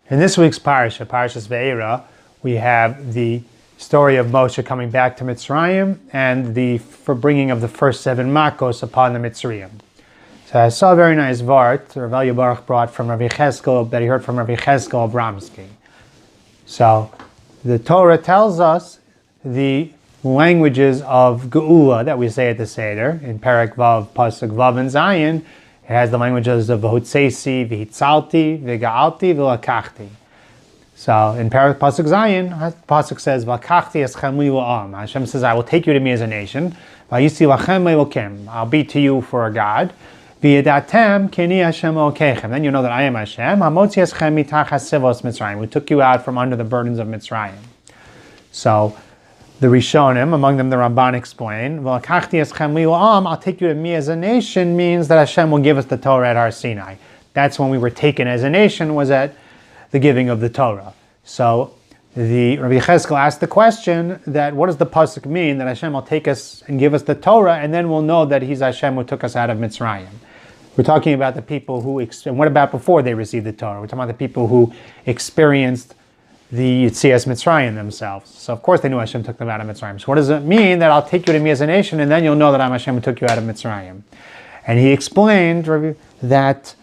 In this week's parsha, Parshas Ve'era, we have the story of Moshe coming back to Mitzrayim and the bringing of the first 7 Makkos upon the Mitzrayim. So I saw a very nice vart Rav Elia Baruch brought from Rabbi Cheskel, that he heard from Rabbi Cheskel Abramsky. So the Torah tells us the languages of Geulah that we say at the Seder. In Perek Vav, pasuk Vav and Zayin, it has the languages of V'hotzesi, V'hitzalti, V'ga'alti, Velakachti. So in pasuk Zayin, pasuk says, "Velakachti eschem li la'am." Hashem says, "I will take you to me as a nation. V'yisi lachem le'elokim." I'll be to you for a God. V'yedatem kini Hashem Elokechem. Then you know that I am Hashem. Hamotzi eschem mitachas sivos Mitzrayim. We took you out from under the burdens of Mitzrayim. So the Rishonim, among them the Ramban, explain, "Velakachti eschem li la'am," I'll take you to me as a nation, means that Hashem will give us the Torah at Har Sinai. That's when we were taken as a nation, was at the giving of the Torah. So the Rabbi Cheskel asked the question that what does the pasuk mean that Hashem will take us and give us the Torah, and then we'll know that He's Hashem who took us out of Mitzrayim. We're talking about the people who, and what about before they received the Torah? We're talking about the people who experienced the Yetzias Mitzrayim themselves. So of course they knew Hashem took them out of Mitzrayim. So what does it mean that I'll take you to me as a nation, and then you'll know that I'm Hashem who took you out of Mitzrayim? And he explained that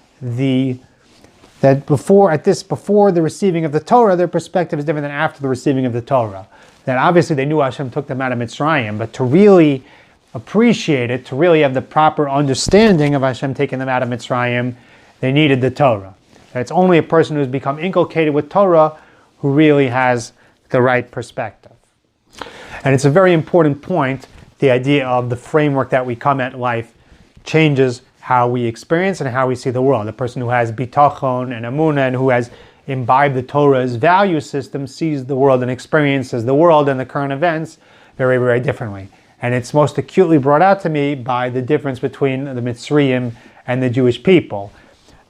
before the receiving of the Torah, their perspective is different than after the receiving of the Torah. That obviously they knew Hashem took them out of Mitzrayim, but to really appreciate it, to really have the proper understanding of Hashem taking them out of Mitzrayim, they needed the Torah. That it's only a person who's become inculcated with Torah who really has the right perspective. And it's a very important point, the idea of the framework that we come at life changes how we experience and how we see the world. The person who has bitachon and amunah and who has imbibed the Torah's value system sees the world and experiences the world and the current events very, very differently. And it's most acutely brought out to me by the difference between the Mitzrayim and the Jewish people.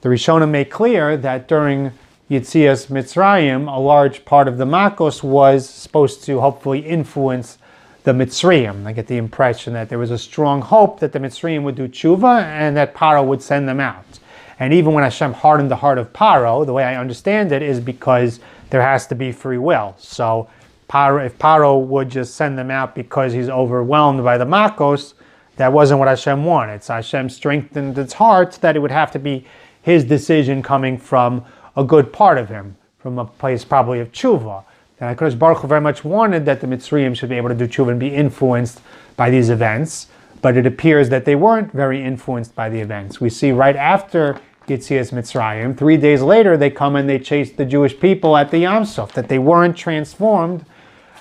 The Rishonim make clear that during Yetzias Mitzrayim, a large part of the Makkos was supposed to hopefully influence the Mitzrayim. I get the impression that there was a strong hope that the Mitzrayim would do tshuva and that Paro would send them out. And even when Hashem hardened the heart of Paro, the way I understand it is because there has to be free will. So if Paro would just send them out because he's overwhelmed by the Makkos, that wasn't what Hashem wanted. So Hashem strengthened its heart that it would have to be his decision coming from a good part of him, from a place probably of tshuva. And HaKadosh Baruch Hu very much wanted that the Mitzrayim should be able to do tshuva and be influenced by these events, but it appears that they weren't very influenced by the events. We see right after Yetzias Mitzrayim, 3 days later, they come and they chase the Jewish people at the Yam Suf, that they weren't transformed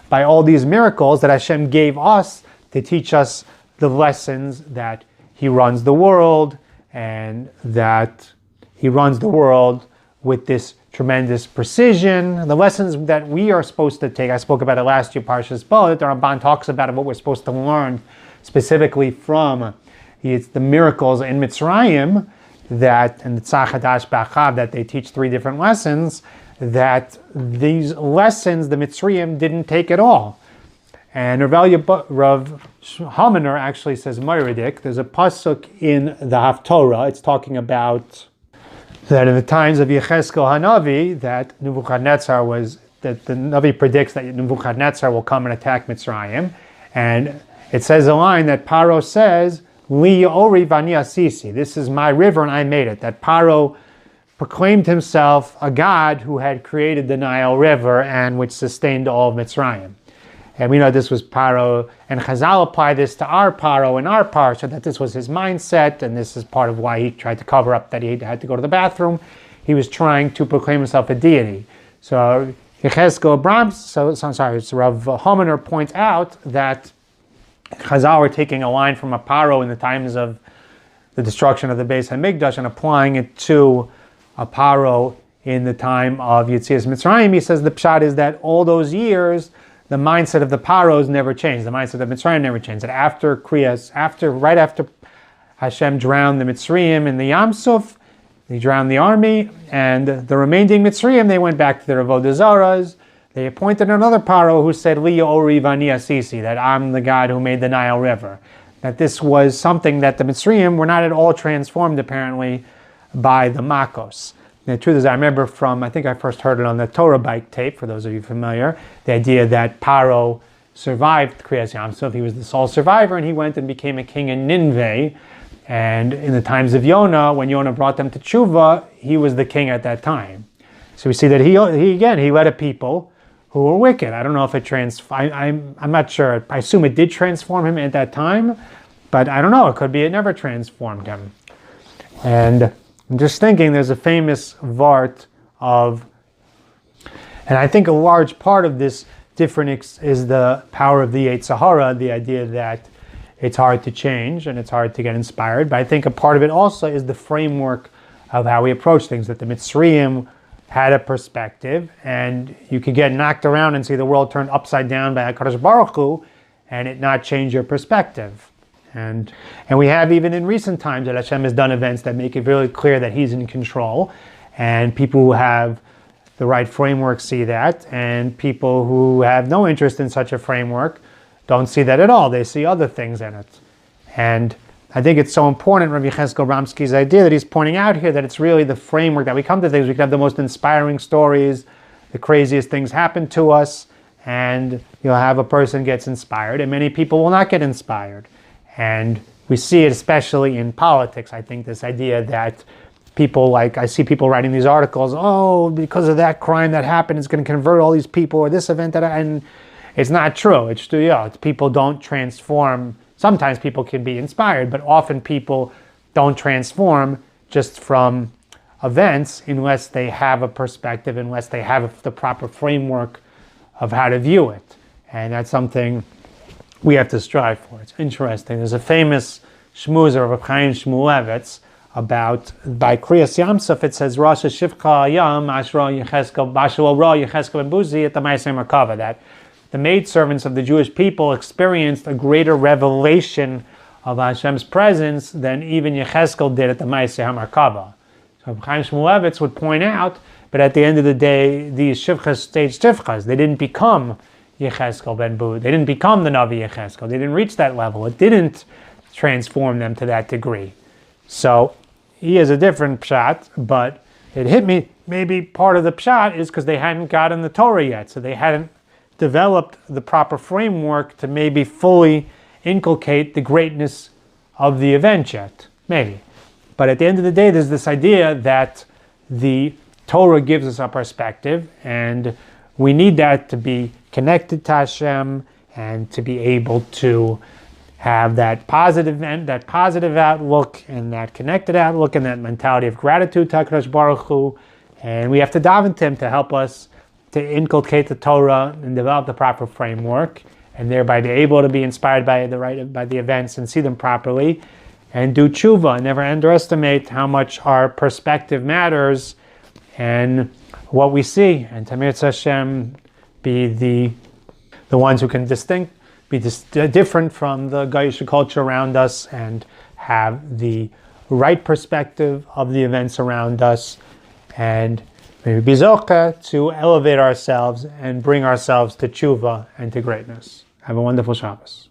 by all these miracles that Hashem gave us to teach us the lessons that He runs the world, and that He runs the world with this tremendous precision. The lessons that we are supposed to take, I spoke about it last year, Parshas Bo, the Ramban talks about it, what we're supposed to learn specifically from it's the miracles in Mitzrayim, that, and the Tzach Hadash B'Achav, that they teach 3 different lessons, that these lessons the Mitzrayim didn't take at all. And Rav Hamaner actually says, Moiridik, there's a pasuk in the Haftorah, it's talking about that in the times of Yecheskel Hanavi, that Nebuchadnezzar that the Navi predicts that Nebuchadnezzar will come and attack Mitzrayim. And it says a line that Paro says, Li Ori Vani Asisi, this is my river and I made it. That Paro proclaimed himself a god who had created the Nile River and which sustained all of Mitzrayim. And we know this was Paro, and Chazal apply this to our Paro in our parsha, that this was his mindset, and this is part of why he tried to cover up that he had to go to the bathroom. He was trying to proclaim himself a deity. So Yechezkel Rav Hamaner points out that Chazal were taking a line from a Paro in the times of the destruction of the Beis HaMikdash and applying it to a Paro in the time of Yetzias Mitzrayim. He says the pshat is that all those years, the mindset of the Paros never changed. The mindset of Mitzrayim never changed. That right after Hashem drowned the Mitzrayim in the Yam Suf, he drowned the army, and the remaining Mitzrayim, they went back to their avodah zaras. They appointed another Paro who said, Li Ori Vani Asisi, that I'm the God who made the Nile River. That this was something that the Mitzrayim were not at all transformed, apparently, by the Makkos. The truth is, I remember I think I first heard it on the Torah bike tape, for those of you familiar, the idea that Paro survived Kriyas Yamsuf. He was the sole survivor, and he went and became a king in Nineveh. And in the times of Yonah, when Yonah brought them to Tshuva, he was the king at that time. So we see that he led a people who were wicked. I don't know if it I'm not sure. I assume it did transform him at that time, but I don't know. It could be it never transformed him. And I'm just thinking, there's a famous vart and I think a large part of this difference is the power of the Yetzer Hara, the idea that it's hard to change and it's hard to get inspired. But I think a part of it also is the framework of how we approach things, that the Mitzrayim had a perspective, and you could get knocked around and see the world turned upside down by HaKadosh Baruch Hu, and it not change your perspective. And we have, even in recent times, that Hashem has done events that make it really clear that He's in control, and people who have the right framework see that, and people who have no interest in such a framework don't see that at all. They see other things in it. And I think it's so important, Rabbi Yechezkel Ramsky's idea that he's pointing out here, that it's really the framework that we come to things. We can have the most inspiring stories, the craziest things happen to us, and you'll have a person gets inspired, and many people will not get inspired. And we see it especially in politics. I think this idea that I see people writing these articles, because of that crime that happened, it's going to convert all these people, or this event and it's not true. It's people don't transform. Sometimes people can be inspired, but often people don't transform just from events unless they have a perspective, unless they have the proper framework of how to view it. And that's something we have to strive for. It's interesting. There's a famous shmoozer of Reb Chaim Shmulevitz by Kriyas Yamsuf. It says, Rosh Shivcha Yam Ashra Yechezkel Bashua Ra Yechezkel Ben Buzi at the Ma'aseh Merkava, that the maidservants of the Jewish people experienced a greater revelation of Hashem's presence than even Yechezkel did at the Ma'aseh Merkava. So Chaim Shmulevitz would point out, but at the end of the day, these shivchas stayed shivchas. They didn't become Yechezkel ben Bud. They didn't become the Navi Yechezkel. They didn't reach that level. It didn't transform them to that degree. So he has a different pshat, but it hit me. Maybe part of the pshat is because they hadn't gotten the Torah yet, so they hadn't developed the proper framework to maybe fully inculcate the greatness of the event yet. Maybe. But at the end of the day, there's this idea that the Torah gives us a perspective, and we need that to be connected to Hashem and to be able to have that positive outlook and that connected outlook and that mentality of gratitude to HaKadosh Baruch Hu. And we have to daven to Him to help us to inculcate the Torah and develop the proper framework, and thereby be able to be inspired by the events and see them properly, and do tshuva. Never underestimate how much our perspective matters and what we see, and Tamir Hashem be the ones who can be different from the Goyish culture around us, and have the right perspective of the events around us, and maybe be zoche to elevate ourselves and bring ourselves to tshuva and to greatness. Have a wonderful Shabbos.